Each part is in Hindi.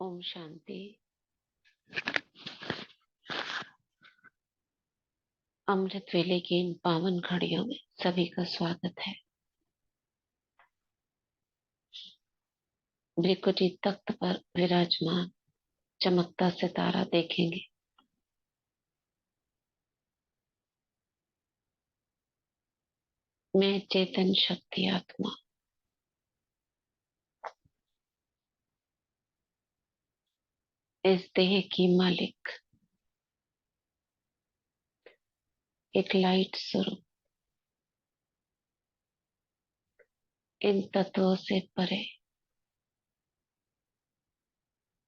ओम शांति। अमृत वेले की इन पावन घड़ियों में सभी का स्वागत है। भृकुटी तख्त पर विराजमान चमकता सितारा देखेंगे। मैं चेतन शक्ति आत्मा इस देह की मालिक, एक लाइट स्वरूप, इन तत्वों से परे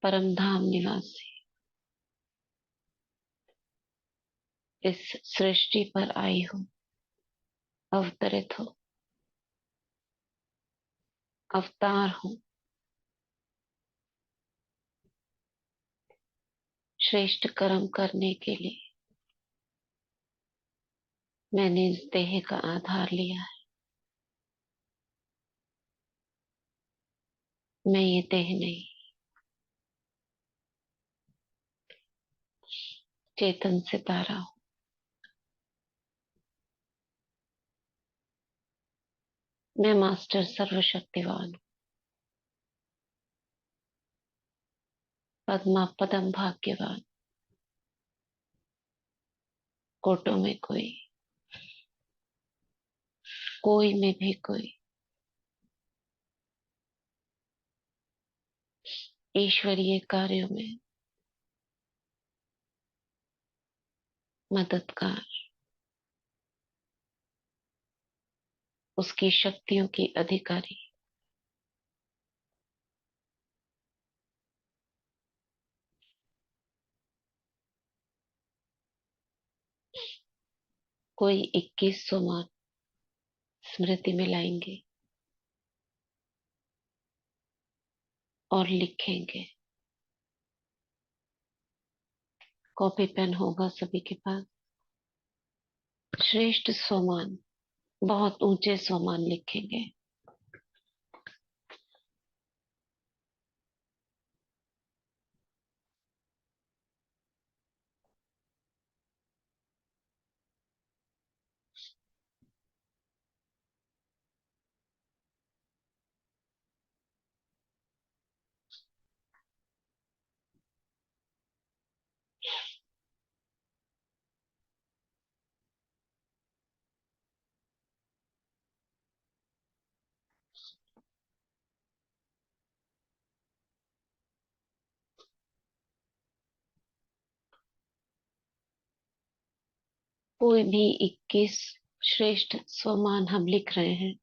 परम धाम निवासी इस सृष्टि पर आई हूँ, अवतरित हो, अवतार हूँ। श्रेष्ठ कर्म करने के लिए मैंने इस देह का आधार लिया है। मैं ये देह नहीं, चेतन सितारा हूँ। मैं मास्टर सर्वशक्तिवान हूँ, पद्मा पदम भाग्यवान, कोटों में कोई, कोई में भी कोई, ईश्वरीय कार्यों में मददगार, उसकी शक्तियों की अधिकारी। कोई 2100 मान स्मृति में लाएंगे और लिखेंगे। कॉपी पेन होगा सभी के पास। श्रेष्ठ सोमान, बहुत ऊंचे सोमान लिखेंगे। कोई भी 21 श्रेष्ठ स्वमान हम लिख रहे हैं।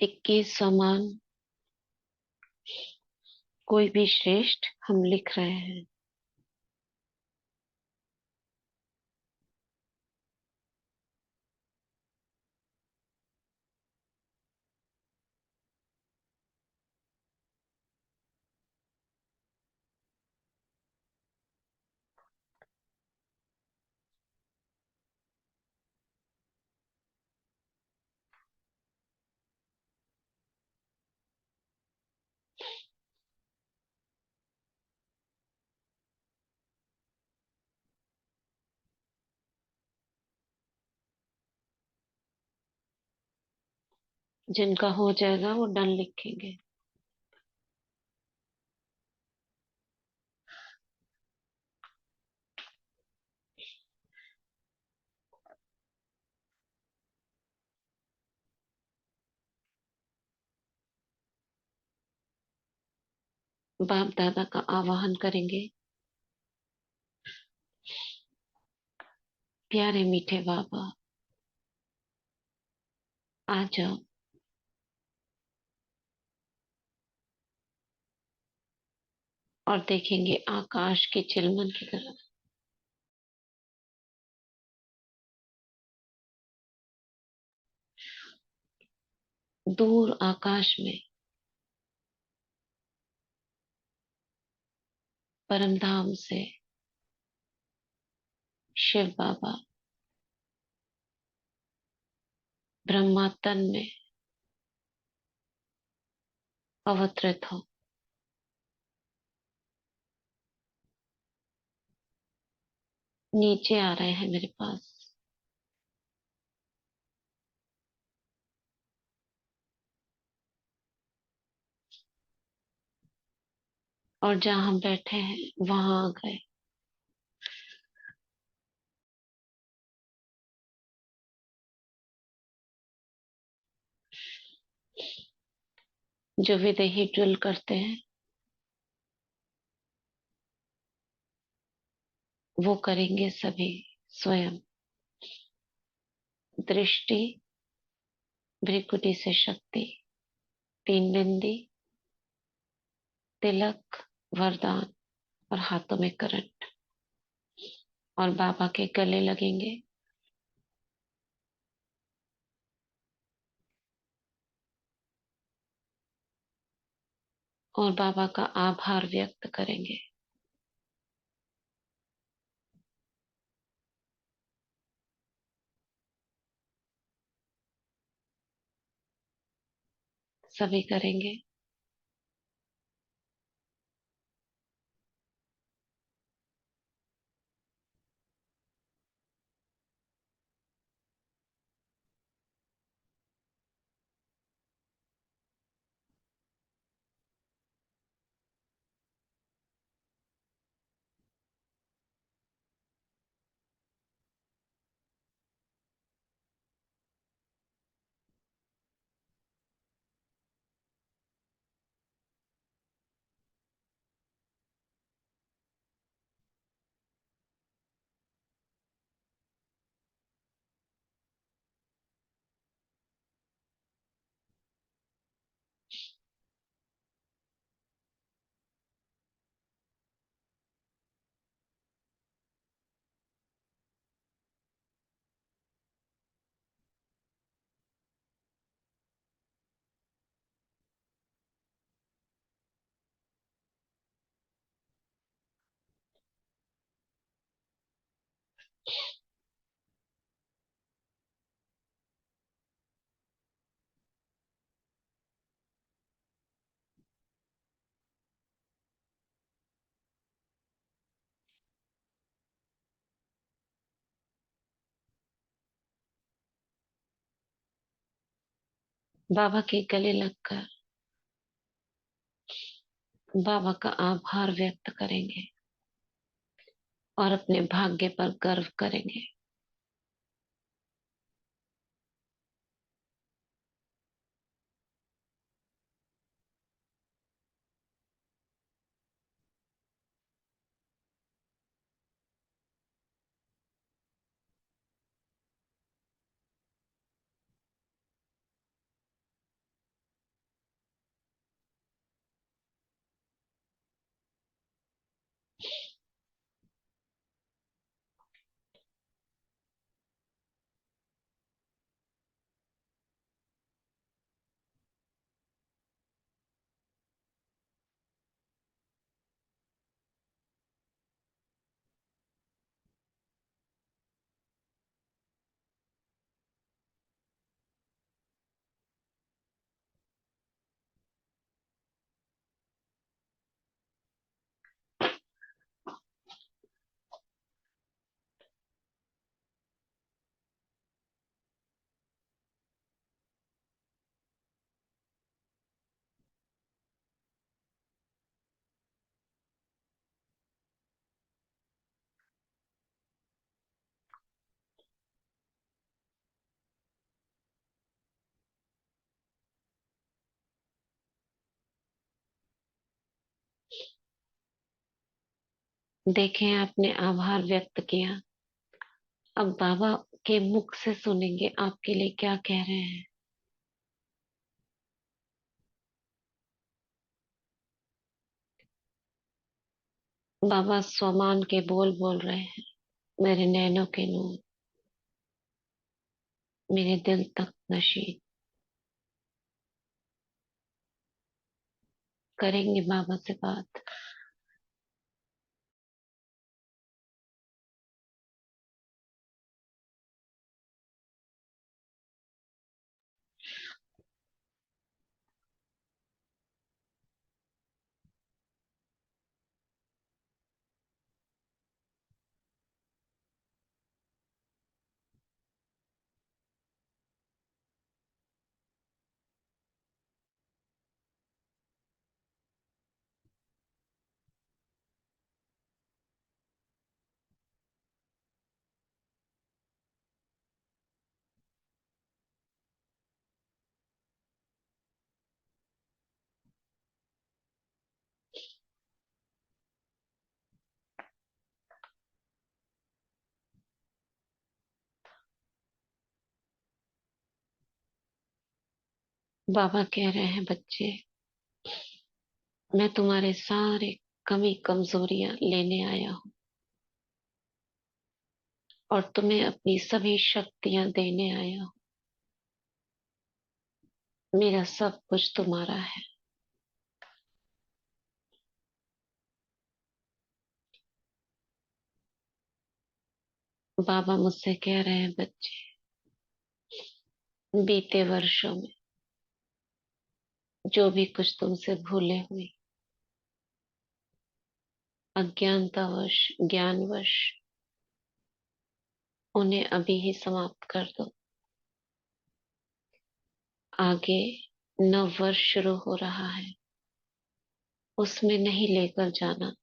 इक्कीस समान, कोई भी श्रेष्ठ हम लिख रहे हैं। जिनका हो जाएगा वो डन लिखेंगे। बाप दादा का आवाहन करेंगे। प्यारे मीठे बाबा, आ जाओ और देखेंगे आकाश की चिलमन की तरफ। दूर आकाश में परमधाम से शिव बाबा ब्रह्मा तन में अवतरित हो। नीचे आ रहे हैं मेरे पास। और जहाँ हम बैठे हैं वहां आ गए। जो विदेही ड्रिल करते हैं वो करेंगे सभी स्वयं। दृष्टि, भ्रिकुटी से शक्ति, तीन बिंदी, तिलक, वरदान और हाथों में करंट। और बाबा के गले लगेंगे। और बाबा का आभार व्यक्त करेंगे। सभी करेंगे। बाबा के गले लगकर बाबा का आभार व्यक्त करेंगे और अपने भाग्य पर गर्व करेंगे। देखें, आपने आभार व्यक्त किया। अब बाबा के मुख से सुनेंगे आपके लिए क्या कह रहे हैं। बाबा स्वमान के बोल बोल रहे हैं। मेरे नैनों के नूर, मेरे दिल तक नशीं। करेंगे बाबा से बात। बाबा कह रहे हैं, बच्चे, मैं तुम्हारे सारे कमी कमजोरियां लेने आया हूँ और तुम्हें अपनी सभी शक्तियां देने आया हूँ। मेरा सब कुछ तुम्हारा है। बाबा मुझसे कह रहे हैं, बच्चे, बीते वर्षों में जो भी कुछ तुमसे भूले हुई, अज्ञानतावश, ज्ञानवश, उन्हें अभी ही समाप्त कर दो। आगे नव वर्ष शुरू हो रहा है, उसमें नहीं लेकर जाना।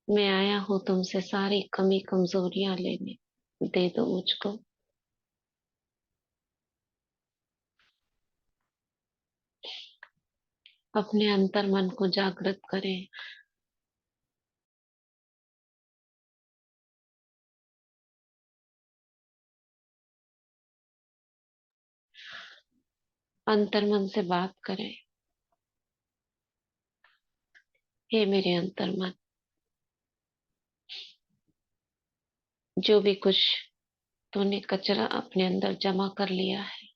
मैं आया हूं तुमसे सारी कमी कमजोरियां लेने। दे दो मुझको। अपने अंतर मन को जागृत करें। अंतर मन से बात करें। हे मेरे अंतर मन, जो भी कुछ तूने कचरा अपने अंदर जमा कर लिया है,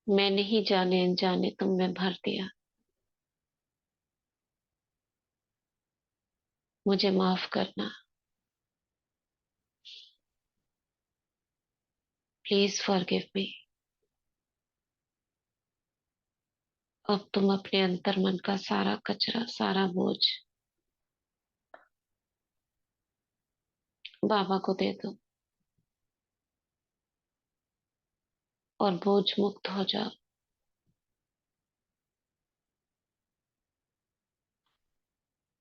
मैंने ही जाने अनजाने तुम में भर दिया। मुझे माफ करना। Please forgive me. अब तुम अपने अंतर मन का सारा कचरा, सारा बोझ बाबा को दे दो और बोझ मुक्त हो जाओ।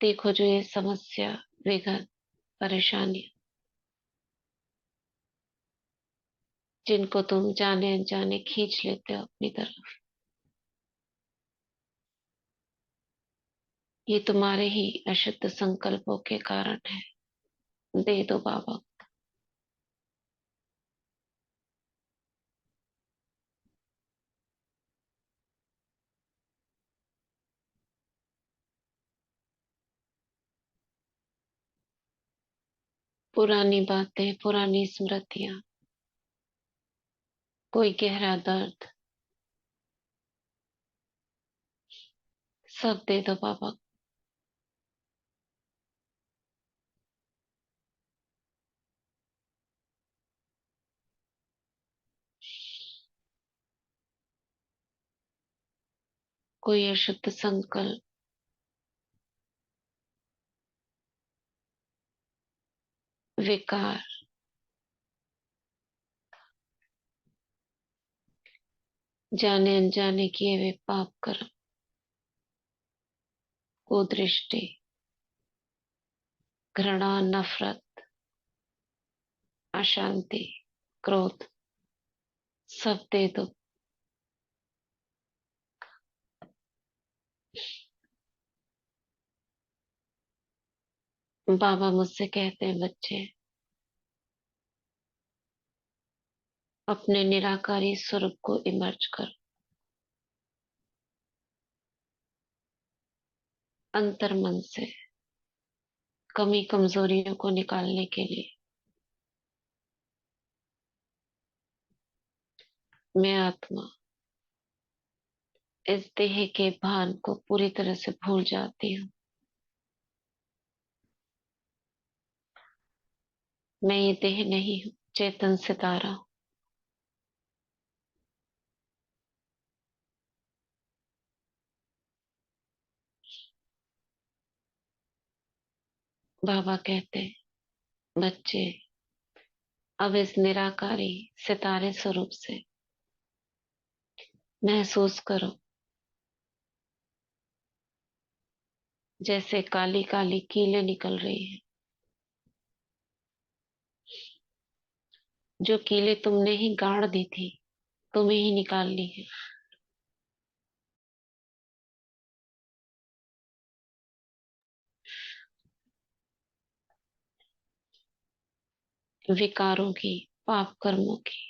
देखो, जो ये समस्या, विघ्न, परेशानी, जिनको तुम जाने अनजाने खींच लेते हो अपनी तरफ, ये तुम्हारे ही अशुद्ध संकल्पों के कारण है। दे दो बाबा। पुरानी बातें, पुरानी स्मृतियां, कोई गहरा दर्द, सब दे दो बाबा। कोई अशुद्ध संकल्प, विकार, जाने अनजाने किए हुए पाप कर्म, कुदृष्टि, घृणा, नफरत, अशांति, क्रोध, सब दे दो। बाबा मुझसे कहते हैं, बच्चे अपने निराकारी स्वरूप को इमर्ज करो, अंतर मन से कमी कमजोरियों को निकालने के लिए। मैं आत्मा इस देह के भान को पूरी तरह से भूल जाती हूँ। मैं ये देह नहीं हूँ, चेतन सितारा हूँ। बाबा कहते हैं, बच्चे अब इस निराकारी सितारे स्वरूप से महसूस करो, जैसे काली काली कीलें निकल रही हैं। जो कीलें तुमने ही गाड़ दी थी, तुम्हें ही निकालनी है। विकारों की, पाप कर्मों की।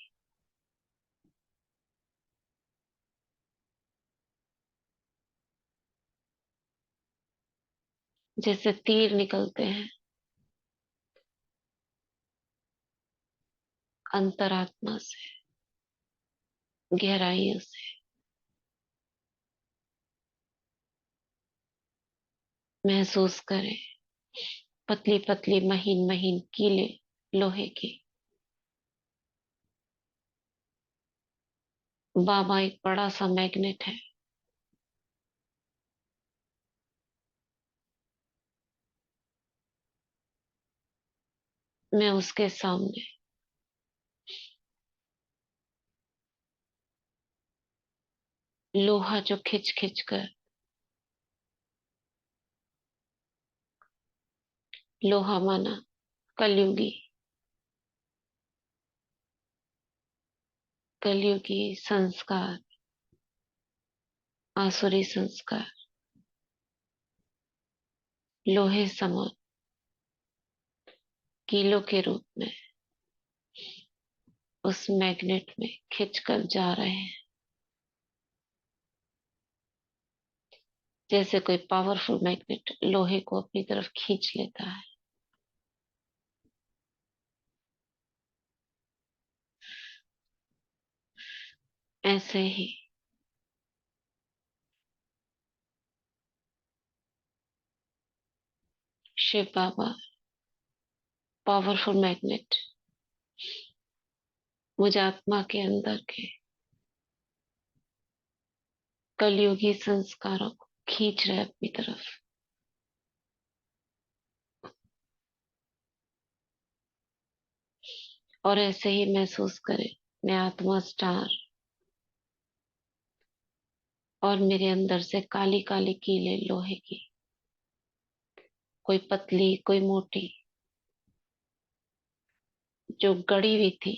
जैसे तीर निकलते हैं अंतरात्मा से, गहराइयों से। महसूस करें, पतली पतली महीन महीन कीलें लोहे की। बाबा एक बड़ा सा मैग्नेट है। मैं उसके सामने लोहा जो खिंच खिंच कर, लोहा माना कलयुगी, कलयुगी संस्कार, आसुरी संस्कार, लोहे समान कीलों के रूप में उस मैग्नेट में खिंच कर जा रहे हैं। जैसे कोई पावरफुल मैग्नेट लोहे को अपनी तरफ खींच लेता है, ऐसे ही शिव बाबा पावरफुल मैग्नेट मुझ आत्मा के अंदर के कलयुगी संस्कारों को खींच रहे अपनी तरफ। और ऐसे ही महसूस करें, मैं आत्मा स्टार, और मेरे अंदर से काली काली कीलें लोहे की, कोई पतली कोई मोटी, जो गड़ी हुई थी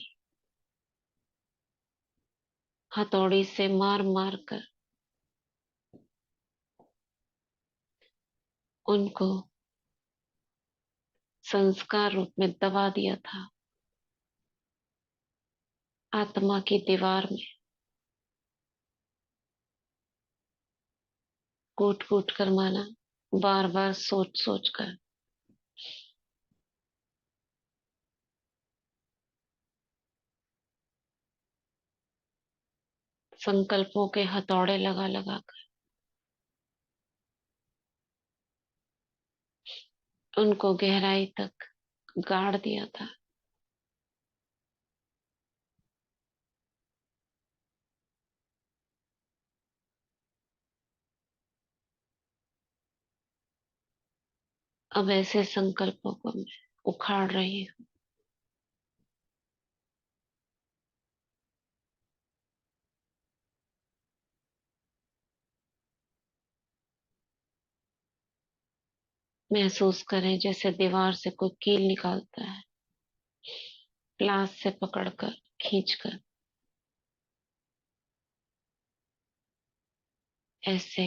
हथौड़ी से मार मार कर, उनको संस्कार रूप में दबा दिया था आत्मा की दीवार में, कूट कूट कर माना, बार बार सोच सोच कर, संकल्पों के हथौड़े लगा लगा कर उनको गहराई तक गाड़ दिया था। अब ऐसे संकल्पों को मैं उखाड़ रही हूँ। महसूस करें जैसे दीवार से कोई कील निकालता है, प्लास से पकड़कर खींचकर। ऐसे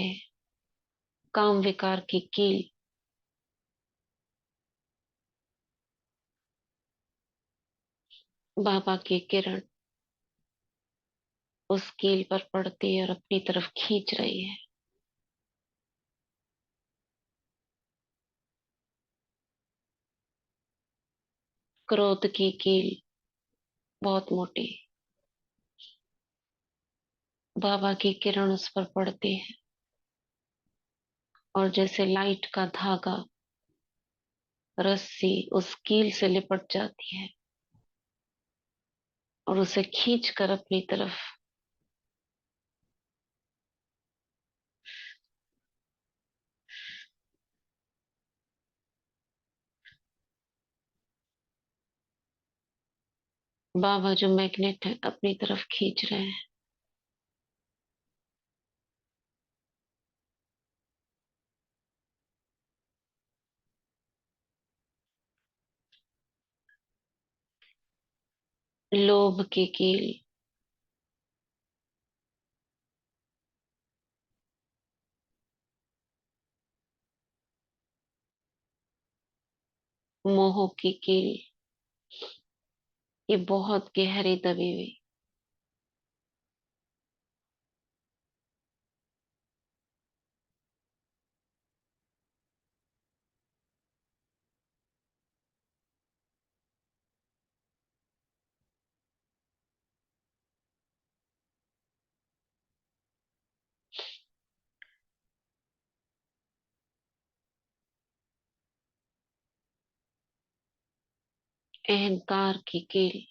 काम विकार की कील बाबा की किरण उस कील पर पड़ती है और अपनी तरफ खींच रही है। क्रोध की कील बहुत मोटी, बाबा की किरण उस पर पड़ती है और जैसे लाइट का धागा, रस्सी उस कील से लिपट जाती है और उसे खींच कर अपनी तरफ। बाबा जो मैग्नेट है अपनी तरफ खींच रहे हैं। लोभ की कील, मोह की कील, ये बहुत गहरी दबी हुई। अहंकार की कील,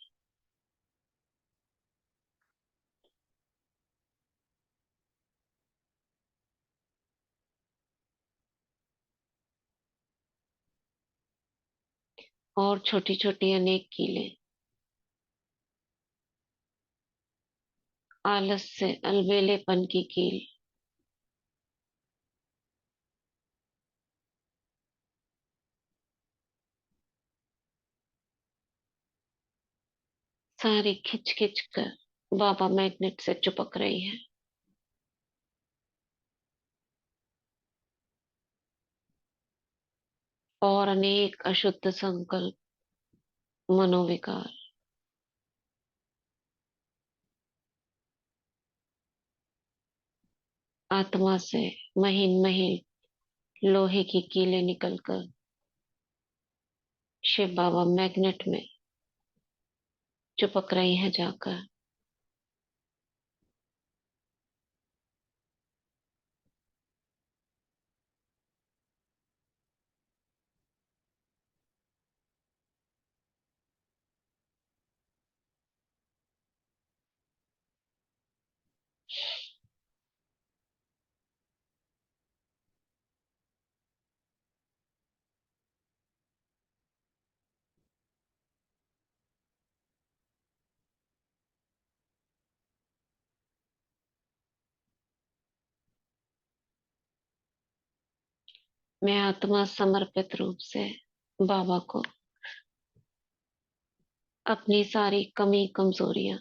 और छोटी छोटी अनेक कीलें। आलस से अलबेलेपन की कील, सारी खिंच खिंच कर बाबा मैग्नेट से चिपक रही है। और अनेक अशुद्ध संकल्प, मनोविकार, आत्मा से महीन महीन लोहे की कीलें निकलकर शिव बाबा मैग्नेट में चिपक रही हैं जाकर। मैं आत्मा समर्पित रूप से बाबा को अपनी सारी कमी कमजोरियां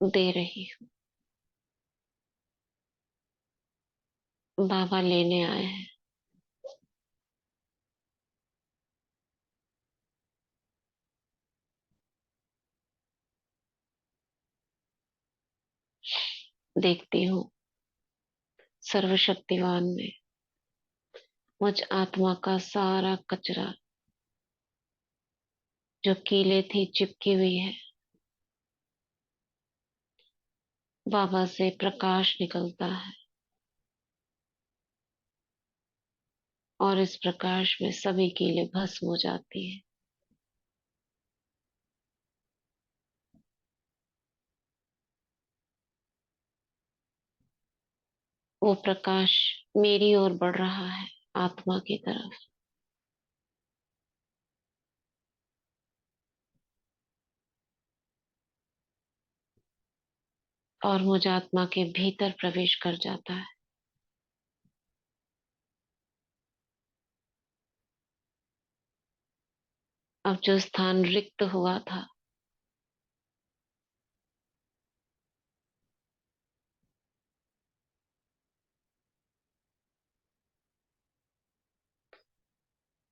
दे रही हूँ। बाबा लेने आए हैं। देखती हूँ सर्वशक्तिवान में मुझ आत्मा का सारा कचरा जो कीले थी चिपकी हुई है, बाबा से प्रकाश निकलता है और इस प्रकाश में सभी कीले भस्म हो जाती है। वो प्रकाश मेरी ओर बढ़ रहा है, आत्मा की तरफ। और मुझ आत्मा के भीतर प्रवेश कर जाता है। अब जो स्थान रिक्त हुआ था,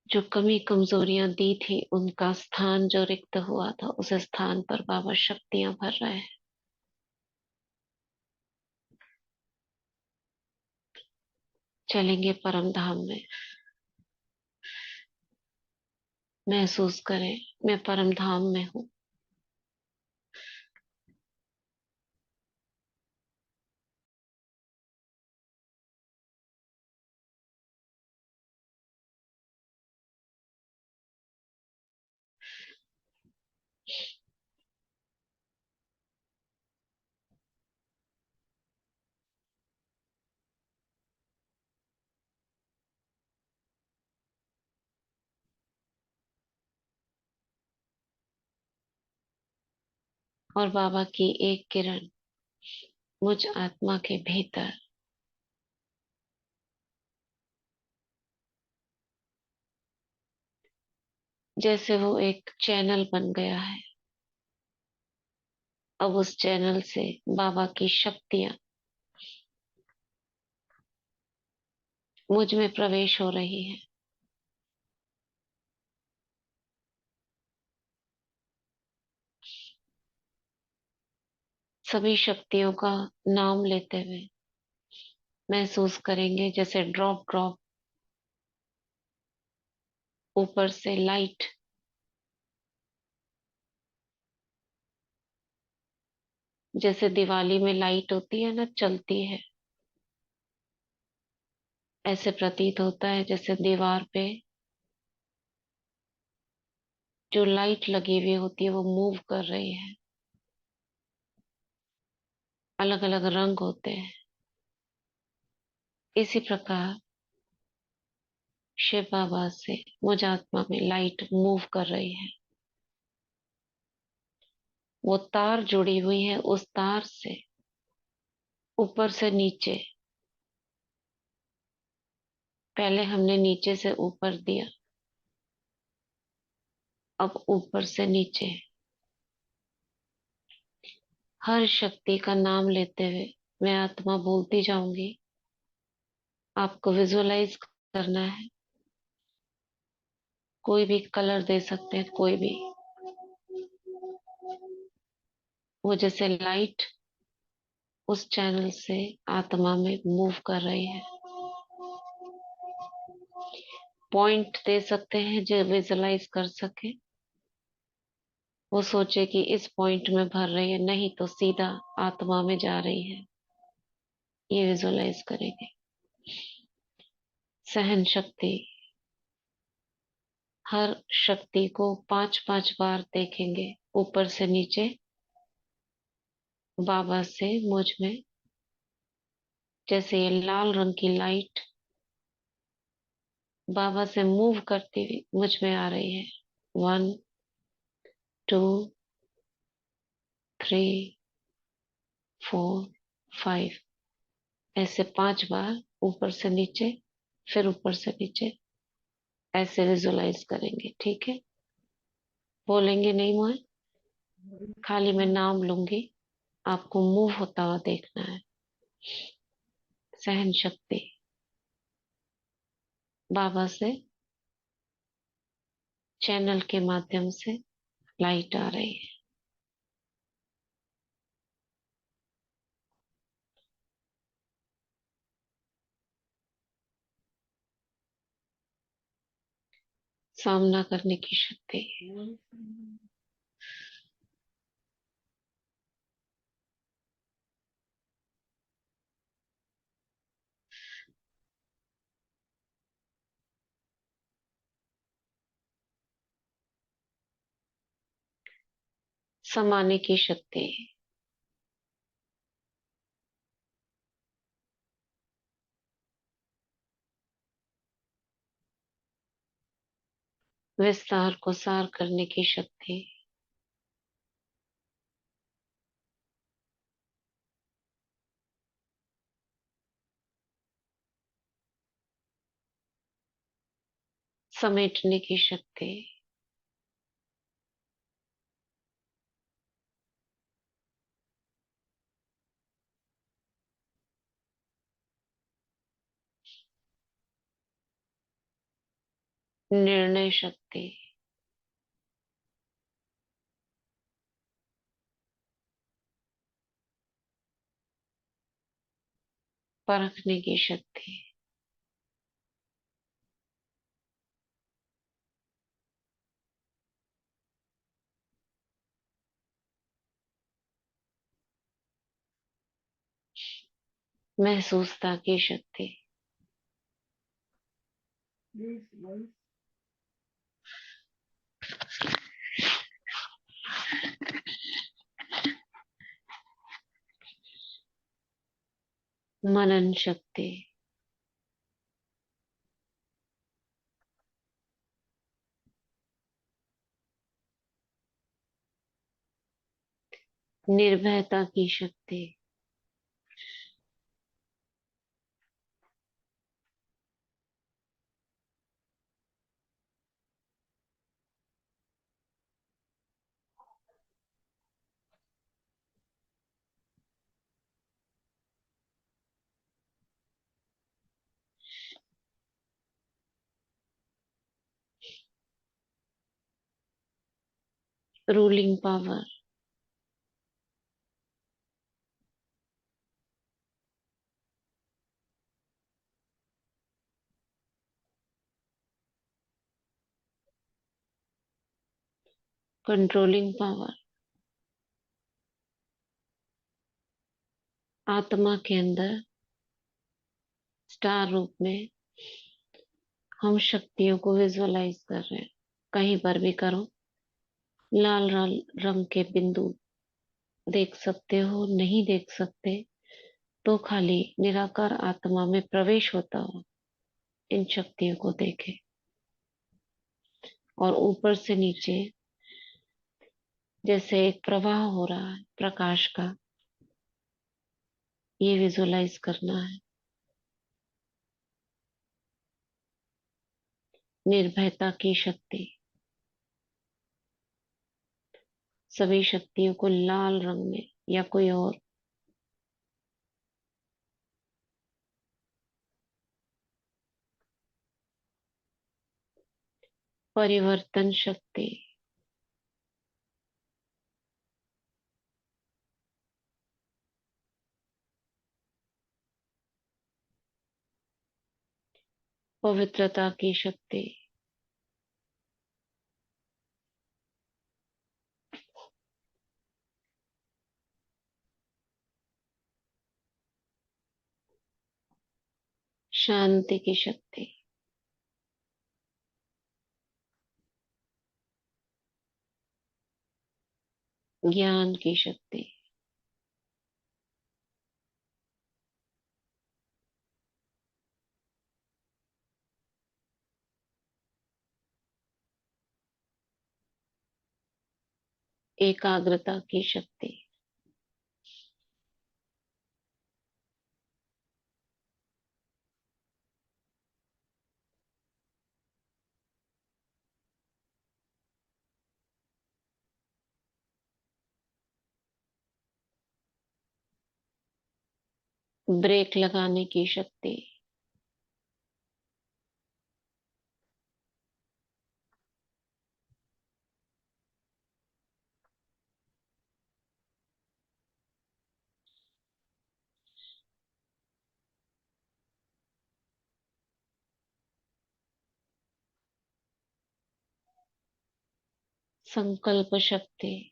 जो कमी कमजोरियां दी थी उनका स्थान जो रिक्त हुआ था, उस स्थान पर बाबा शक्तियां भर रहे हैं। चलेंगे परम धाम में। महसूस करें, मैं परम धाम में हूँ। और बाबा की एक किरण मुझ आत्मा के भीतर, जैसे वो एक चैनल बन गया है। अब उस चैनल से बाबा की शक्तियां मुझ में प्रवेश हो रही है। सभी शक्तियों का नाम लेते हुए महसूस करेंगे, जैसे ड्रॉप ड्रॉप ऊपर से लाइट, जैसे दिवाली में लाइट होती है ना, चलती है। ऐसे प्रतीत होता है जैसे दीवार पे जो लाइट लगी हुई होती है वो मूव कर रही है। अलग अलग रंग होते हैं। इसी प्रकार शिव बाबा से मुझ आत्मा में लाइट मूव कर रही है। वो तार जुड़ी हुई है, उस तार से ऊपर से नीचे, पहले हमने नीचे से ऊपर दिया, अब ऊपर से नीचे। हर शक्ति का नाम लेते हुए मैं आत्मा बोलती जाऊंगी। आपको विजुअलाइज करना है। कोई भी कलर दे सकते हैं, कोई भी। वो जैसे लाइट उस चैनल से आत्मा में मूव कर रही है। पॉइंट दे सकते हैं जो विजुअलाइज कर सके। वो सोचे कि इस पॉइंट में भर रही है, नहीं तो सीधा आत्मा में जा रही है। ये विजुअलाइज करेंगे। सहन शक्ति, हर शक्ति को 5-5 बार देखेंगे, ऊपर से नीचे, बाबा से मुझ में। जैसे ये लाल रंग की लाइट बाबा से मूव करती हुई मुझ में आ रही है। 1, 2, 3, 4, 5, ऐसे 5 बार ऊपर से नीचे, फिर ऊपर से नीचे, ऐसे विजुअलाइज करेंगे। ठीक है, बोलेंगे नहीं मुझे, खाली मैं नाम लूंगी, आपको मूव होता हुआ देखना है। सहन शक्ति, बाबा से चैनल के माध्यम से लाइट आ रही है। सामना करने की शक्ति, समाने की शक्ति, विस्तार को सार करने की शक्ति, समेटने की शक्ति, निर्णय शक्ति। परखने की शक्ति। महसूसता की शक्ति। मनन शक्ति। निर्भयता की शक्ति। Ruling power. Controlling power. आत्मा के अंदर स्टार रूप में हम शक्तियों को विजुअलाइज कर रहे हैं। कहीं पर भी करो, लाल रंग के बिंदु देख सकते हो, नहीं देख सकते तो खाली निराकार आत्मा में प्रवेश होता हो इन शक्तियों को देखे। और ऊपर से नीचे जैसे एक प्रवाह हो रहा है प्रकाश का, ये विजुअलाइज करना है। निर्भयता की शक्ति। सभी शक्तियों को लाल रंग में या कोई और। परिवर्तन शक्ति। पवित्रता की शक्ति। शांति की शक्ति। ज्ञान की शक्ति। एकाग्रता की शक्ति। ब्रेक लगाने की शक्ति। संकल्प शक्ति।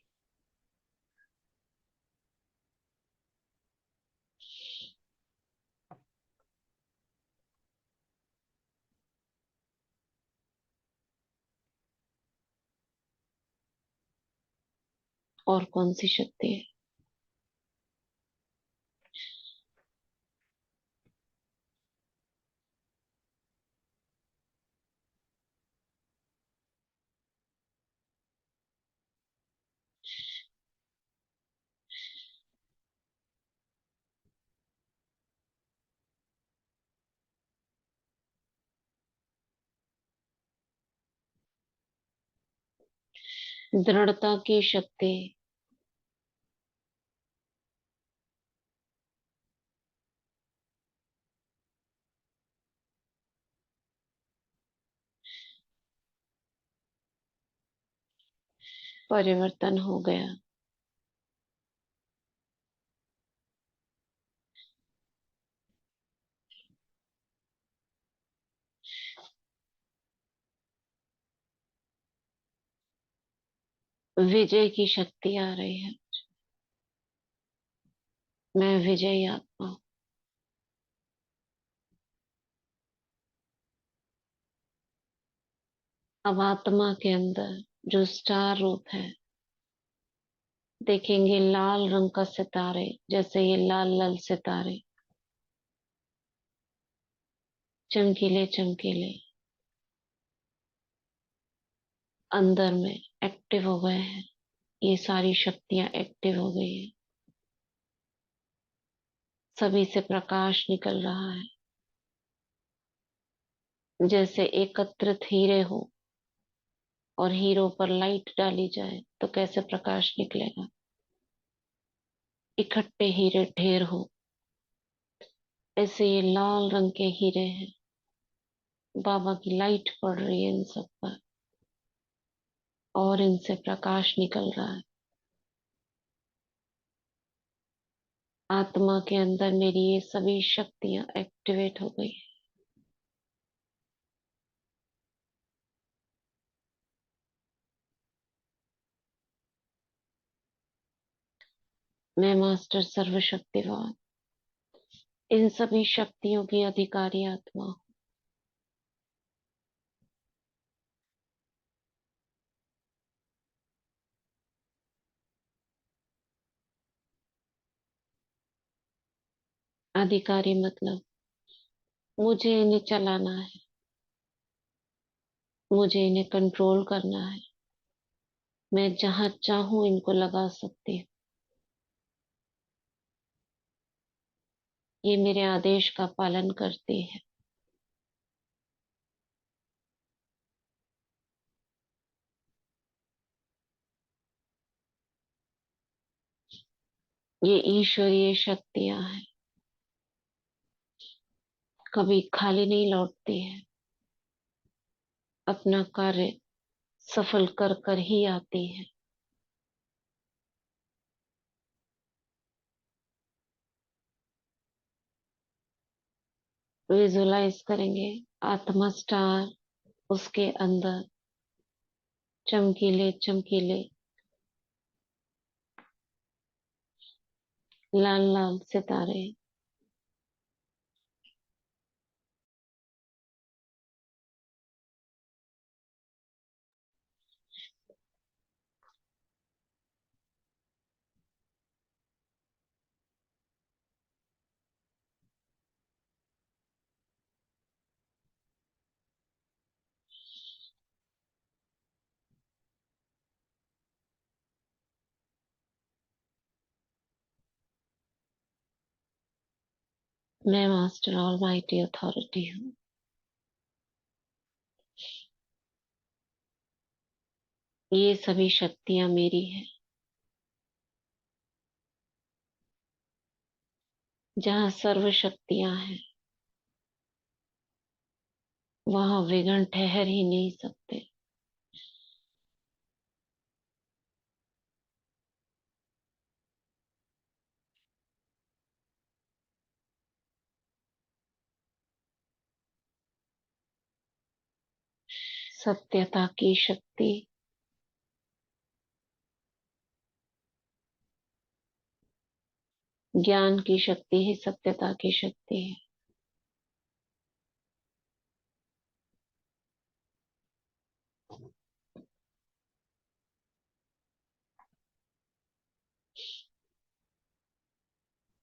और कौन सी शक्ति है? दृढ़ता की शक्ति। परिवर्तन हो गया। विजय की शक्ति आ रही है। मैं विजयी आत्मा हूँ। अब आत्मा के अंदर जो स्टार रूप है, देखेंगे लाल रंग का सितारे, जैसे ये लाल लाल सितारे चमकीले चमकीले अंदर में एक्टिव हो गए हैं। ये सारी शक्तियां एक्टिव हो गई है। सभी से प्रकाश निकल रहा है। जैसे एकत्रित हीरे हो और हीरो पर लाइट डाली जाए तो कैसे प्रकाश निकलेगा। इकट्ठे हीरे ढेर हो, ऐसे ये लाल रंग के हीरे हैं। बाबा की लाइट पड़ रही है इन सब पर और इनसे प्रकाश निकल रहा है। आत्मा के अंदर मेरी ये सभी शक्तियां एक्टिवेट हो गई है। मैं मास्टर सर्वशक्तिवान इन सभी शक्तियों की अधिकारी आत्मा हूँ। अधिकारी मतलब मुझे इन्हें चलाना है, मुझे इन्हें कंट्रोल करना है। मैं जहां चाहूं इनको लगा सकती हूँ। ये मेरे आदेश का पालन करती है। ये ईश्वरीय शक्तियां हैं, कभी खाली नहीं लौटती है। अपना कार्य सफल कर कर ही आती है। विजुलाइज करेंगे आत्मा स्टार, उसके अंदर चमकीले चमकीले लाल लाल सितारे। मैं मास्टर ऑलमाइटी अथॉरिटी हूँ। ये सभी शक्तियां मेरी है। जहाँ सर्व शक्तियां हैं वहां विघ्न ठहर ही नहीं सकते। सत्यता की शक्ति, ज्ञान की शक्ति ही सत्यता की शक्ति है।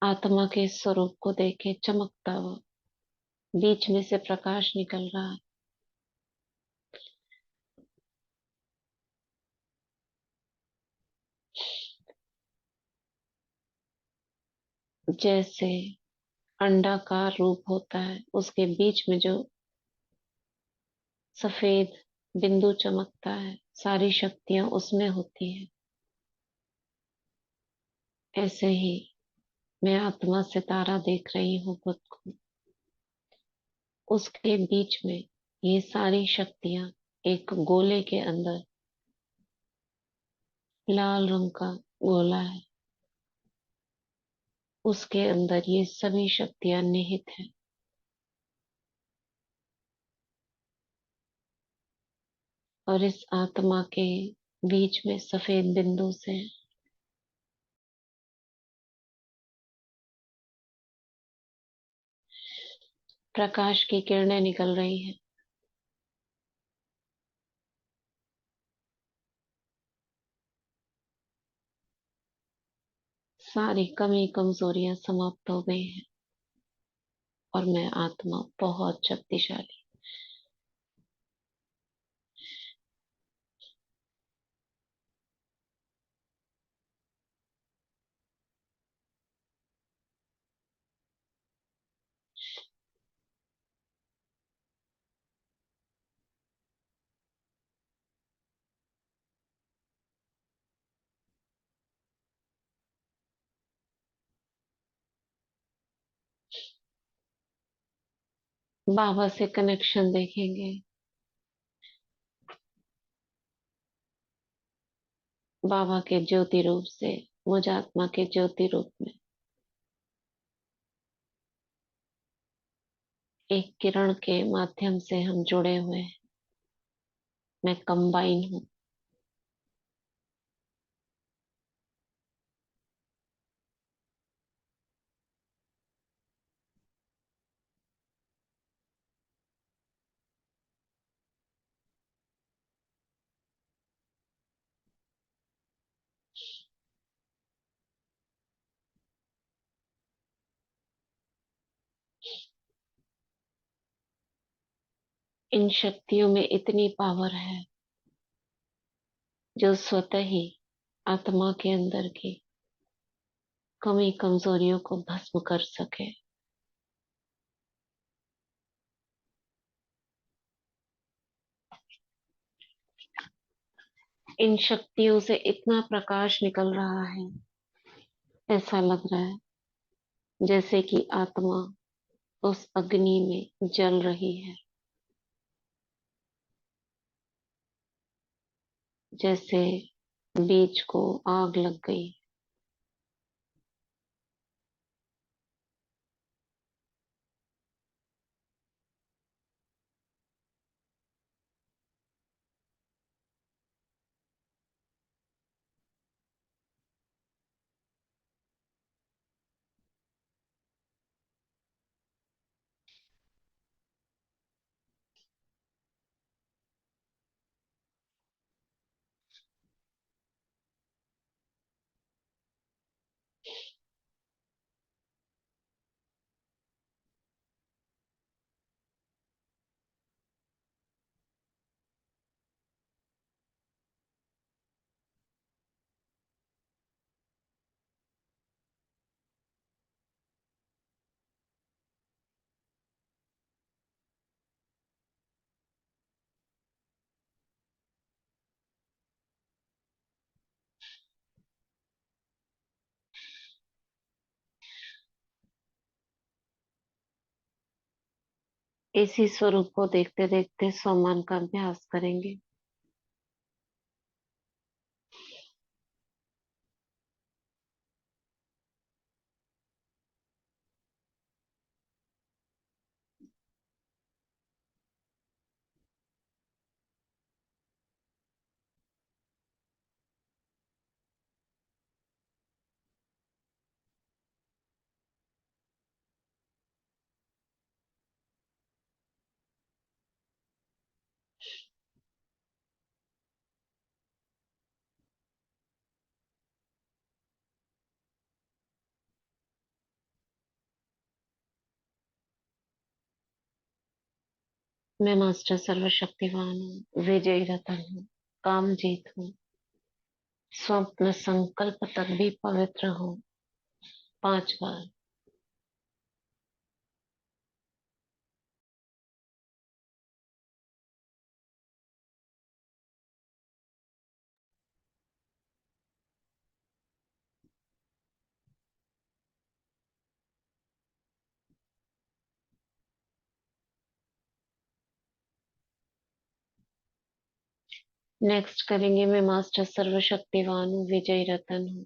आत्मा के स्वरूप को देखे चमकता हुआ, बीच में से प्रकाश निकल रहा है। जैसे अंडाकार रूप होता है, उसके बीच में जो सफेद बिंदु चमकता है, सारी शक्तियां उसमें होती हैं। ऐसे ही मैं आत्मा सितारा देख रही हूँ खुद को। उसके बीच में ये सारी शक्तियां एक गोले के अंदर लाल रंग का गोला है, उसके अंदर ये सभी शक्तियां निहित हैं। और इस आत्मा के बीच में सफेद बिंदु से प्रकाश की किरणें निकल रही हैं। सारी कमी कमजोरियां समाप्त हो गई हैं और मैं आत्मा बहुत शक्तिशाली। बाबा से कनेक्शन देखेंगे। बाबा के ज्योति रूप से, मुझ आत्मा के ज्योति रूप में एक किरण के माध्यम से हम जुड़े हुए हैं। मैं कंबाइन हूँ। इन शक्तियों में इतनी पावर है जो स्वतः ही आत्मा के अंदर की कमी कमजोरियों को भस्म कर सके। इन शक्तियों से इतना प्रकाश निकल रहा है, ऐसा लग रहा है जैसे कि आत्मा उस अग्नि में जल रही है, जैसे बीज को आग लग गई। इसी स्वरूप को देखते देखते स्वमान का अभ्यास करेंगे। मैं मास्टर सर्वशक्तिवान हूँ, विजयी रतन हूँ, काम जीत हूँ, स्वप्न संकल्प तक भी पवित्र हूँ। 5 बार। नेक्स्ट करेंगे, मैं मास्टर सर्वशक्तिवान हूँ, विजयी रतन हूँ,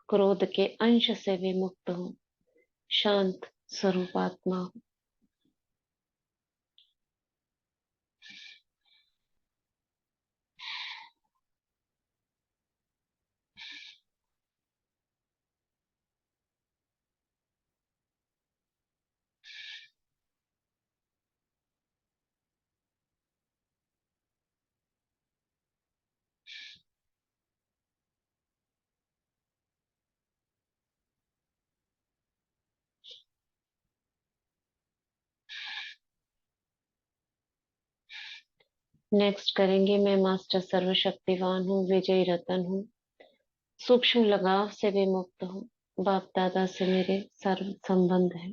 क्रोध के अंश से विमुक्त हूँ, शांत स्वरूपात्मा हूँ। नेक्स्ट करेंगे, मैं मास्टर सर्वशक्तिवान हूँ, विजयी रतन हूँ, सूक्ष्म लगाव से विमुक्त हूँ, बाप दादा से मेरे सर्व संबंध है।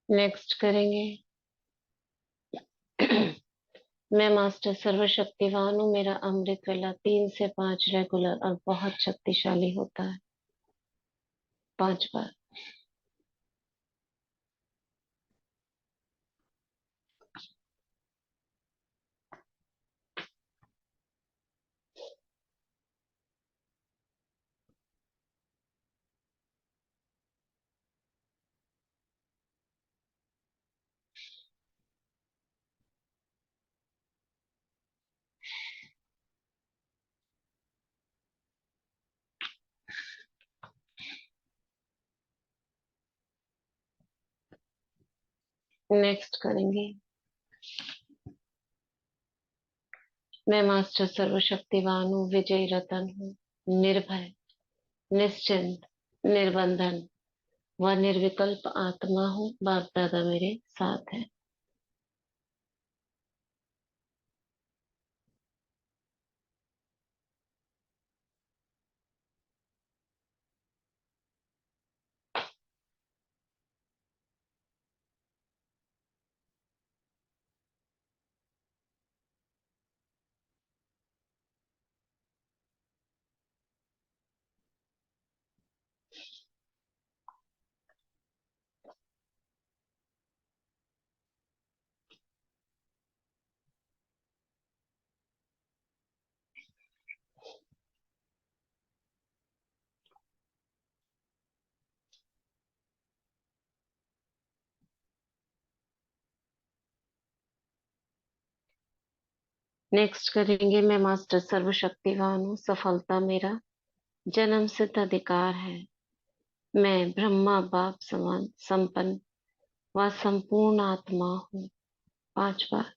नेक्स्ट करेंगे, मैं मास्टर सर्वशक्तिवान हूँ, मेरा अमृत वेला 3 से 5 रेगुलर और बहुत शक्तिशाली होता है। 5 बार। नेक्स्ट करेंगे, मैं मास्टर सर्वशक्तिवान हूँ, विजयी रतन हूँ, निर्भय, निश्चिंत, निर्बंधन व निर्विकल्प आत्मा हूँ, बाप दादा मेरे साथ है। नेक्स्ट करेंगे, मैं मास्टर सर्वशक्तिवान हूँ, सफलता मेरा जन्म सिद्ध अधिकार है, मैं ब्रह्मा बाप समान संपन्न व संपूर्ण आत्मा हूँ। 5 बार।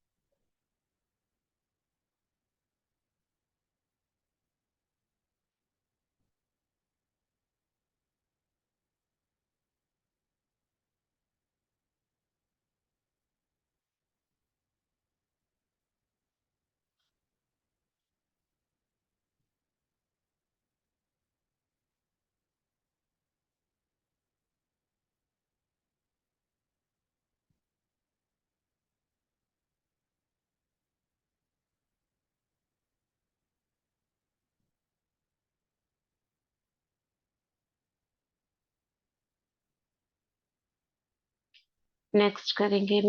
नेक्स्ट करेंगे,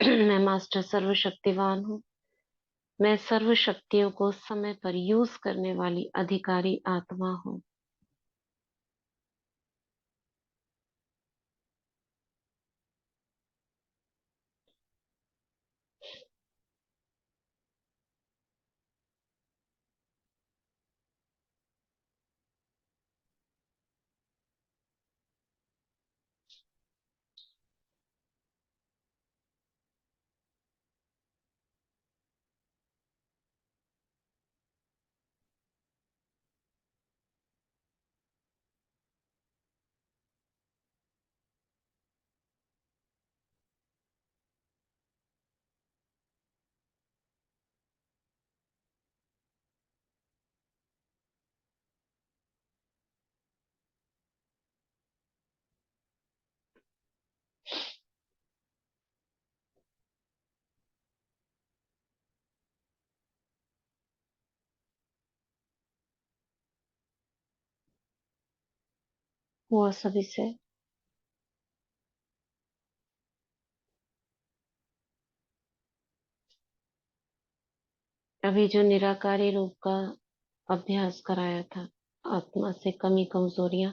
मैं मास्टर सर्वशक्तिवान हूँ, मैं सर्व शक्तियों को समय पर यूज करने वाली अधिकारी आत्मा हूँ। हुआ सभी से। अभी जो निराकारी रूप का अभ्यास कराया था, आत्मा से कमी कमजोरियां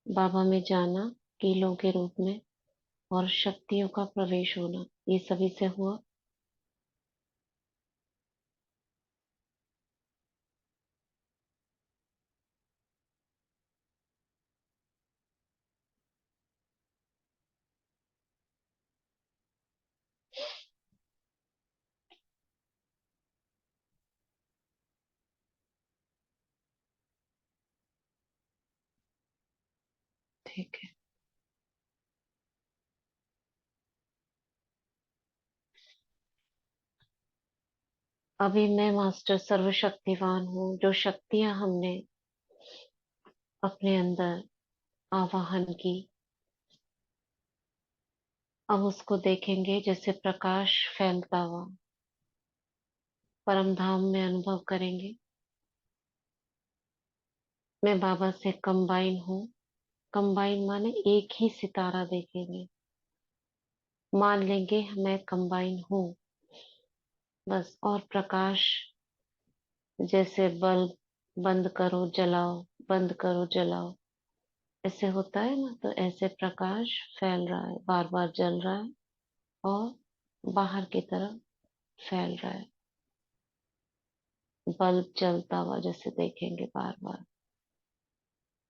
बाबा में जाना, कीलों के रूप में, और शक्तियों का प्रवेश होना, ये सभी से हुआ। ठीक है। अभी मैं मास्टर सर्वशक्तिवान हूँ। जो शक्तियां हमने अपने अंदर आवाहन की, अब उसको देखेंगे जैसे प्रकाश फैलता हुआ परम धाम में अनुभव करेंगे। मैं बाबा से कंबाइन हूँ। कंबाइन माने एक ही सितारा देखेंगे, मान लेंगे मैं कंबाइन हूँ बस। और प्रकाश जैसे बल्ब बंद करो जलाओ, बंद करो जलाओ, ऐसे होता है ना, तो ऐसे प्रकाश फैल रहा है, बार बार जल रहा है और बाहर की तरफ फैल रहा है। बल्ब जलता हुआ जैसे देखेंगे बार बार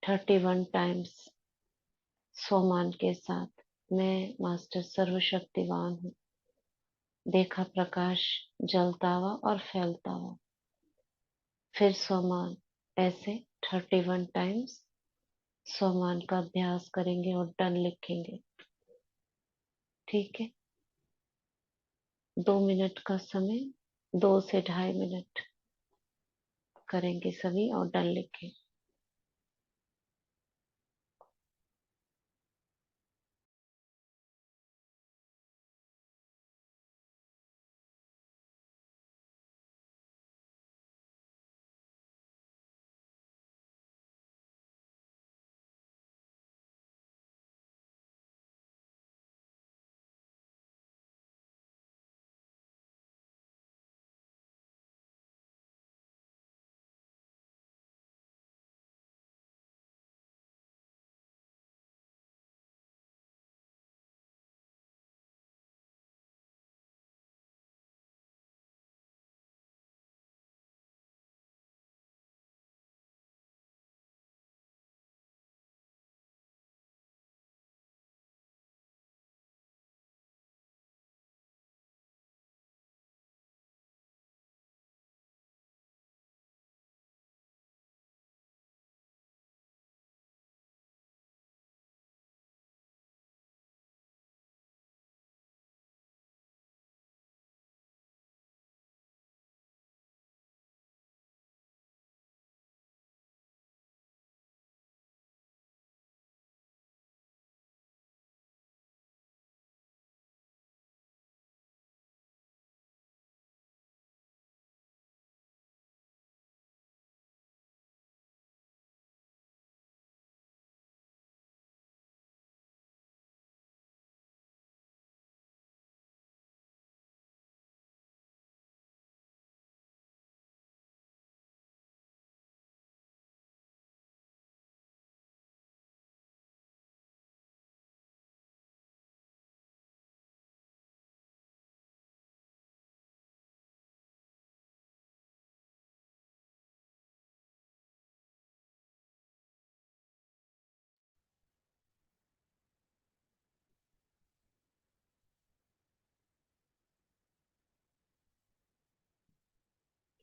31 टाइम्स स्वमान के साथ। मैं मास्टर सर्वशक्तिवान हूँ। देखा प्रकाश जलता हुआ और फैलता हुआ। फिर स्वमान, ऐसे 31 टाइम्स स्वमान का अभ्यास करेंगे और डन लिखेंगे। ठीक है। 2 मिनट का समय, 2 से 2.5 मिनट करेंगे सभी और डन लिखें।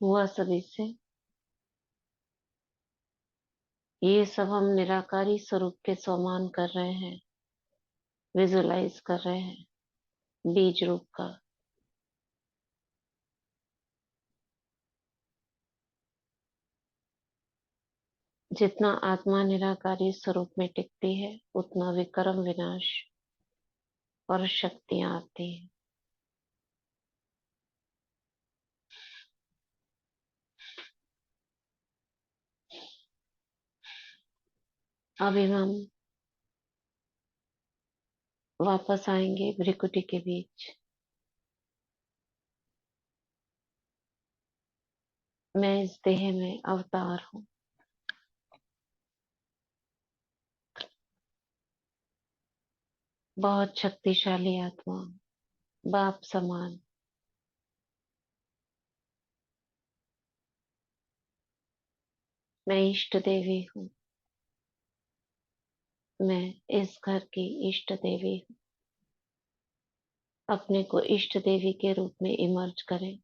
हुआ सभी से। ये सब हम निराकारी स्वरूप के समान कर रहे हैं, विजुलाइज कर रहे हैं बीज रूप का। जितना आत्मा निराकारी स्वरूप में टिकती है, उतना विक्रम विनाश और शक्तियां आती हैं। अभी हम वापस आएंगे भ्रिकुटी के बीच। मैं इस देह में अवतार हूँ। बहुत शक्तिशाली आत्मा, बाप समान। मैं इष्ट देवी हूँ। मैं इस घर की इष्ट देवी हूँ। अपने को इष्ट देवी के रूप में इमर्ज करें।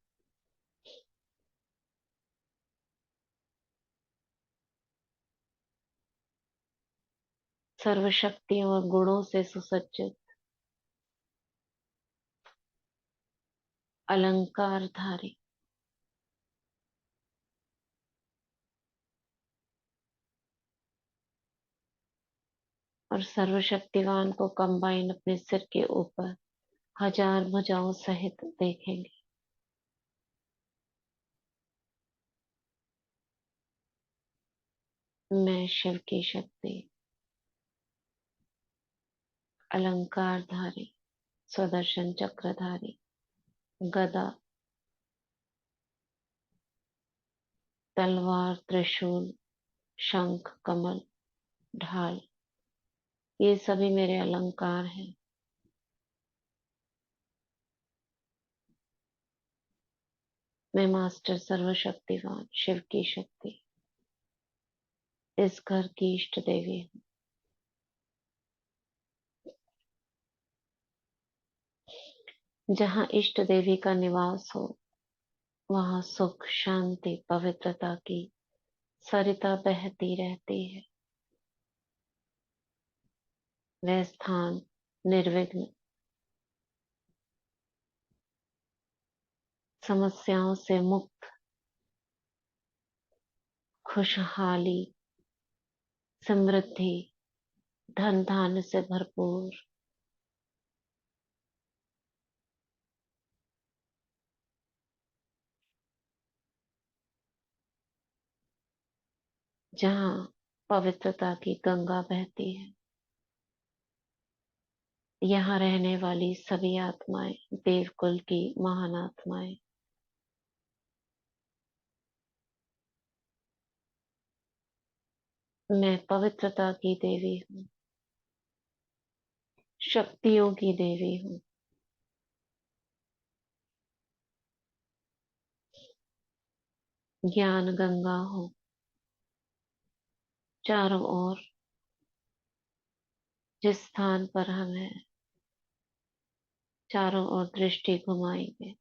सर्व शक्तियों और गुणों से सुसज्जित, अलंकारधारी और सर्वशक्तिवान को कंबाइन अपने सिर के ऊपर हजार भुजाओं सहित देखेंगे। मैं शिव की शक्ति, अलंकारधारी, सुदर्शन चक्रधारी, गदा, तलवार, त्रिशूल, शंख, कमल, ढाल, ये सभी मेरे अलंकार हैं। मैं मास्टर सर्वशक्तिवान शिव की शक्ति, इस घर की इष्ट देवी हूँ। जहाँ इष्ट देवी का निवास हो, वहाँ सुख, शांति, पवित्रता की सरिता बहती रहती है। वह स्थान निर्विघ्न, समस्याओं से मुक्त, खुशहाली, समृद्धि, धन धान्य से भरपूर, जहाँ पवित्रता की गंगा बहती है। यहाँ रहने वाली सभी आत्माएं देवकुल की महान आत्माएं। मैं पवित्रता की देवी हूँ, शक्तियों की देवी हूँ। ज्ञान गंगा हूँ। चारों ओर जिस स्थान पर हम हैं, चारों ओर दृष्टि घुमाएंगे।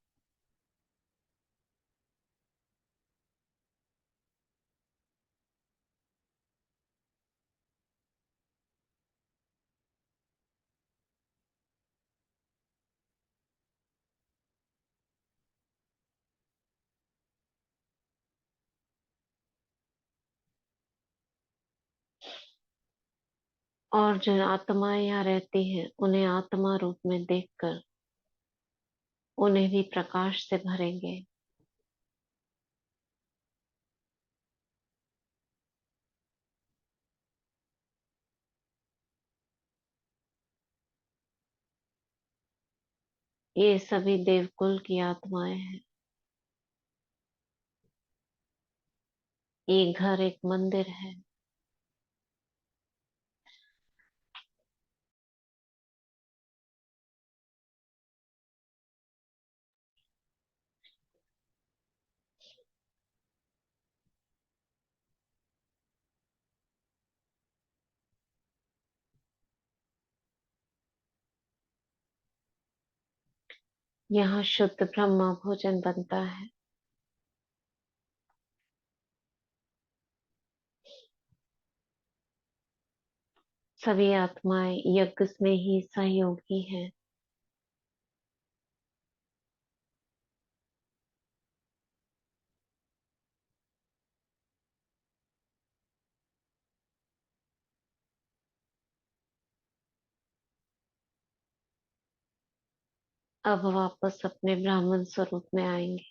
और जो आत्माएं यहाँ रहती हैं, उन्हें आत्मा रूप में देखकर उन्हें भी प्रकाश से भरेंगे। ये सभी देवकुल की आत्माएं हैं। ये घर एक मंदिर है। यहाँ शुद्ध ब्रह्मा भोजन बनता है। सभी आत्माएं यज्ञ में ही सहयोगी हैं। अब वापस अपने ब्राह्मण स्वरूप में आएंगे।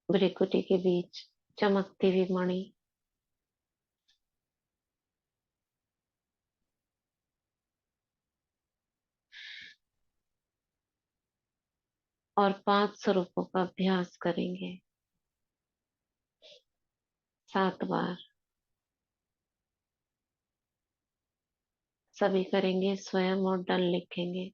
भ्रिकुटी के बीच चमकती हुई मणि, और 5 स्वरूपों का अभ्यास करेंगे 7 बार। सभी करेंगे स्वयं और डन लिखेंगे।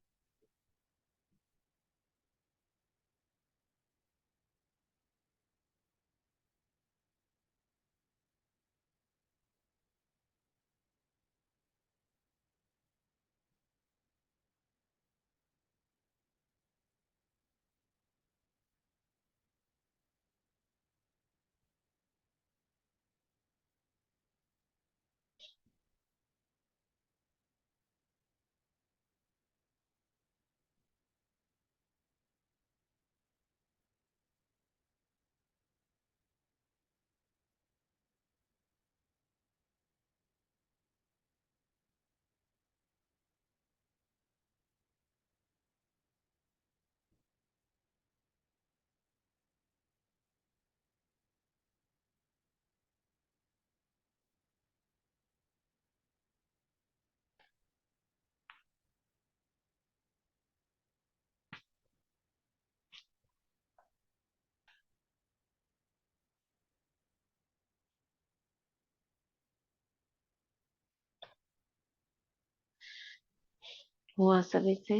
हुआ सभी से?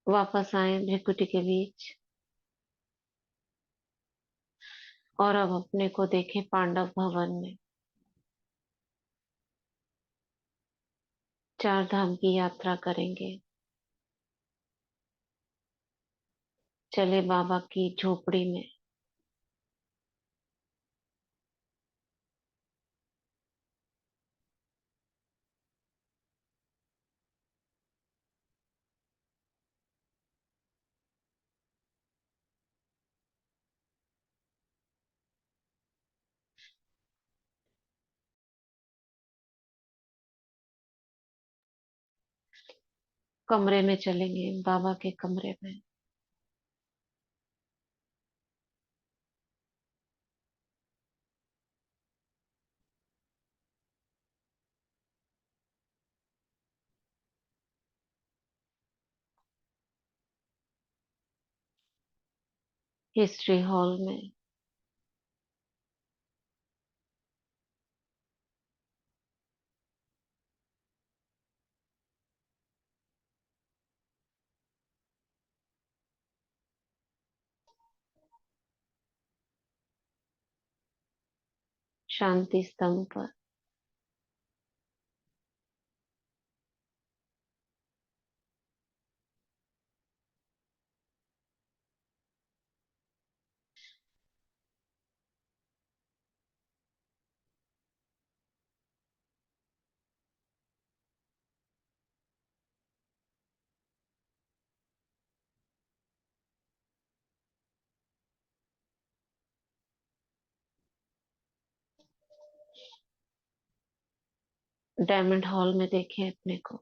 वापस आए भृकुटी के बीच और अब अपने को देखें पांडव भवन में। 4 धाम की यात्रा करेंगे। चले बाबा की झोपड़ी में। कमरे में चलेंगे, बाबा के कमरे में। हिस्ट्री हॉल में। शांति स्तंभ पर। डायमंड हॉल में देखें अपने को।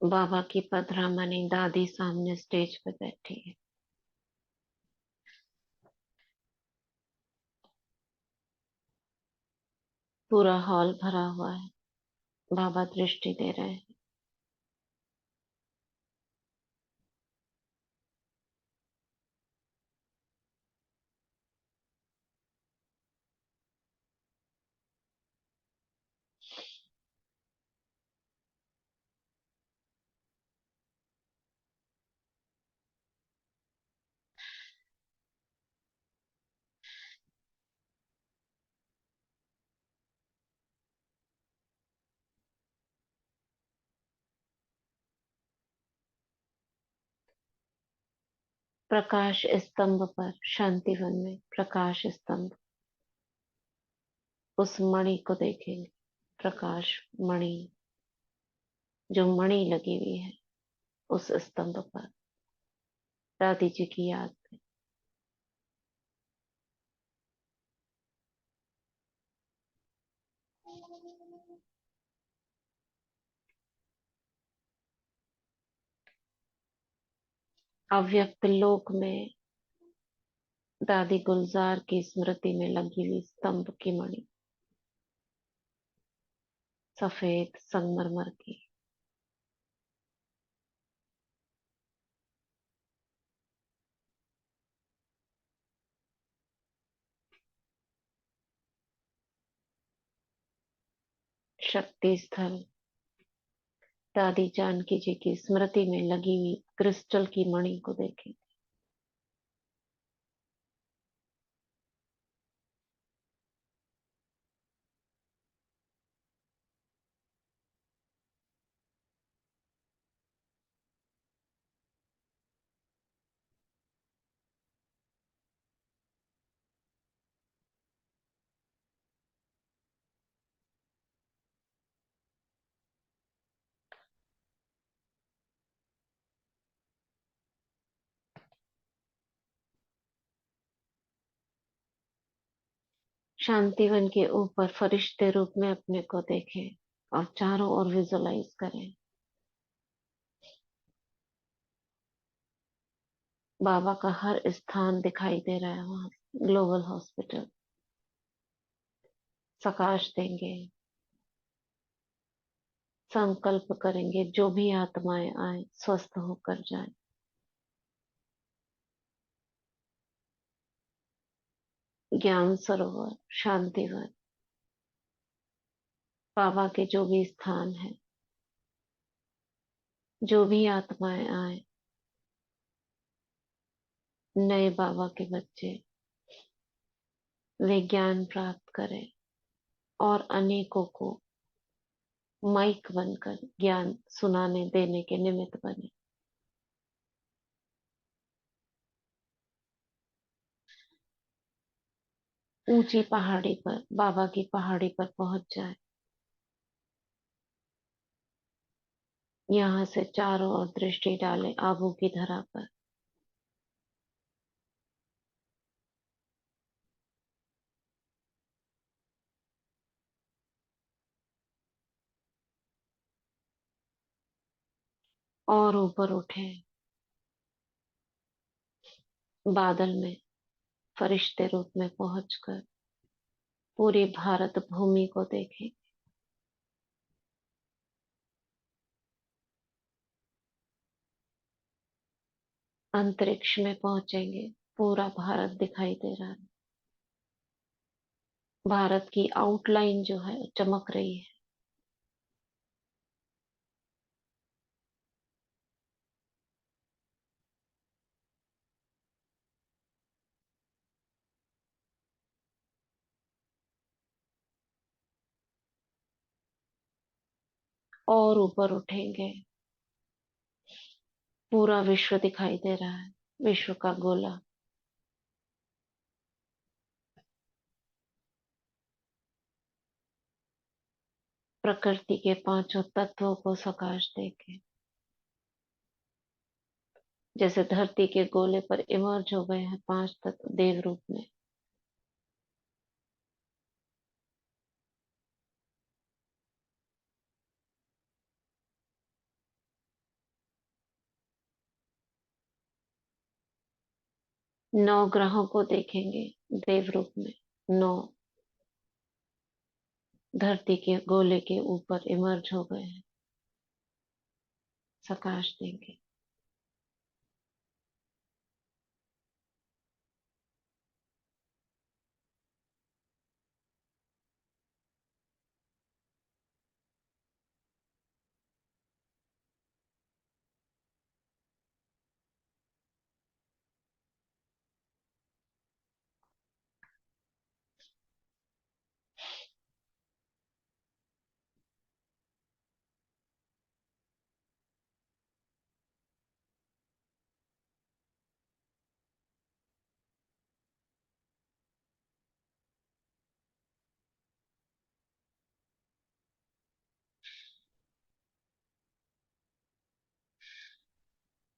बाबा की पधरामणि दादी सामने स्टेज पे बैठी है। पूरा हॉल भरा हुआ है। बाबा दृष्टि दे रहे हैं। प्रकाश स्तंभ पर, शांतिवन में प्रकाश स्तंभ। उस मणि को देखेंगे, प्रकाश मणि, जो मणि लगी हुई है उस स्तंभ पर, दादी जी की याद में। अव्यक्त लोक में दादी गुलजार की स्मृति में लगी हुई स्तंभ की मणि, सफेद संगमरमर की। शक्ति स्थल, दादी जानकी जी की स्मृति में लगी हुई क्रिस्टल की मणि को देखें। शांतिवन के ऊपर फरिश्ते रूप में अपने को देखें और चारों ओर विजुलाइज करें। बाबा का हर स्थान दिखाई दे रहा है वहां। Global hospital. प्रकाश देंगे, संकल्प करेंगे जो भी आत्माएं आए स्वस्थ होकर जाए। ज्ञान सरोवर, शांतिवन, बाबा के जो भी स्थान है, जो भी आत्माएं आए, नए बाबा के बच्चे, वे ज्ञान प्राप्त करें और अनेकों को माइक बनकर ज्ञान सुनाने देने के निमित्त बने। ऊंची पहाड़ी पर, बाबा की पहाड़ी पर पहुंच जाए। यहाँ से चारों ओर दृष्टि डाले आबू की धरा पर। और ऊपर उठे, बादल में फरिश्ते रूप में पहुंचकर पूरी भारत भूमि को देखें। अंतरिक्ष में पहुंचेंगे, पूरा भारत दिखाई दे रहा है। भारत की आउटलाइन जो है चमक रही है। और ऊपर उठेंगे, पूरा विश्व दिखाई दे रहा है। विश्व का गोला। प्रकृति के पांचों तत्वों को सकाश देके, जैसे धरती के गोले पर इमर्ज हो गए हैं पांच तत्व देव रूप में। नौ ग्रहों को देखेंगे देव रूप में। नौ धरती के गोले के ऊपर इमर्ज हो गए हैं, सकाश देंगे।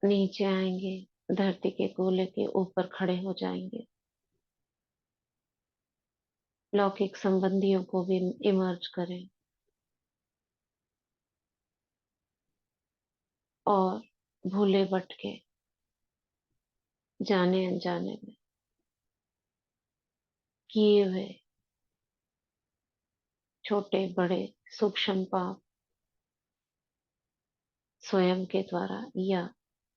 नीचे आएंगे, धरती के गोले के ऊपर खड़े हो जाएंगे। लौकिक संबंधियों को भी इमर्ज करें और भूले भटके जाने अनजाने में किए हुए छोटे बड़े सूक्ष्म पाप स्वयं के द्वारा या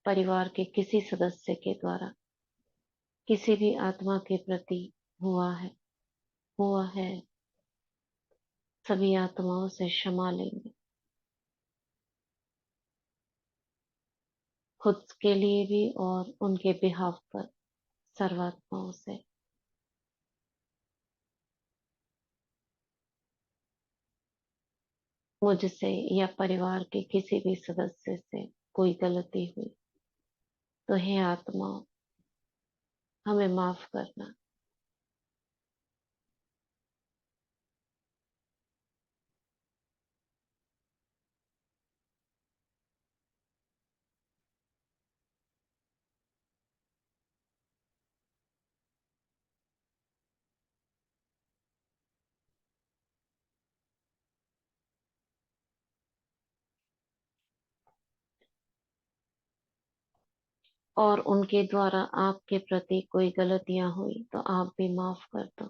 परिवार के किसी सदस्य के द्वारा किसी भी आत्मा के प्रति हुआ है सभी आत्माओं से क्षमा लेंगे, खुद के लिए भी और उनके बिहाफ पर सर्वात्माओं से। मुझसे या परिवार के किसी भी सदस्य से कोई गलती हुई तो हे आत्माओं, हमें माफ करना। और उनके द्वारा आपके प्रति कोई गलतियां हुई तो आप भी माफ कर दो।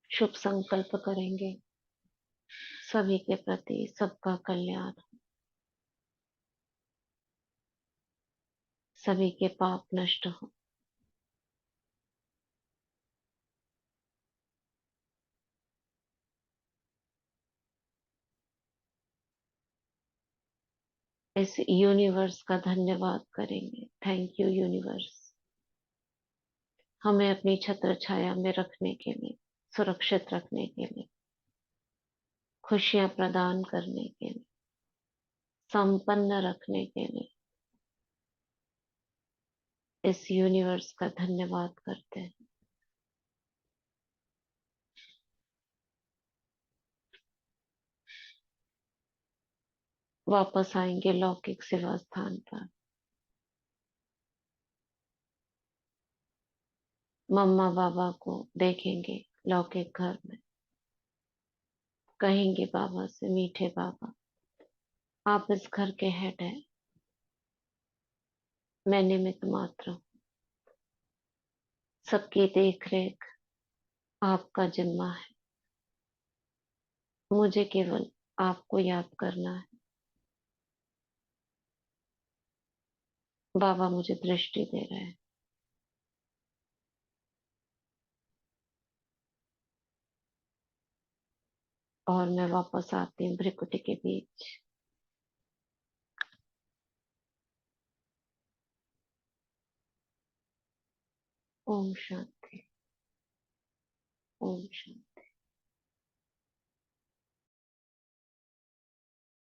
शुभ संकल्प करेंगे सभी के प्रति सबका कल्याण, सभी के पाप नष्ट हो। इस यूनिवर्स का धन्यवाद करेंगे। थैंक यू यूनिवर्स, हमें अपनी छत्र छाया में रखने के लिए, सुरक्षित रखने के लिए, खुशियां प्रदान करने के लिए, संपन्न रखने के लिए इस यूनिवर्स का धन्यवाद करते हैं। वापस आएंगे लौकिक सेवा स्थान पर। मम्मा बाबा को देखेंगे लौकिक घर में, कहेंगे बाबा से, मीठे बाबा, आप इस घर के हेड हैं, मैं निमित्त मात्र हूँ। सबकी देख रेख आपका जिम्मा है, मुझे केवल आपको याद करना है। बाबा मुझे दृष्टि दे रहे हैं। और मैं वापस आती हूँ भ्रिकुटी के बीच। ओम शांति। ओम शांति।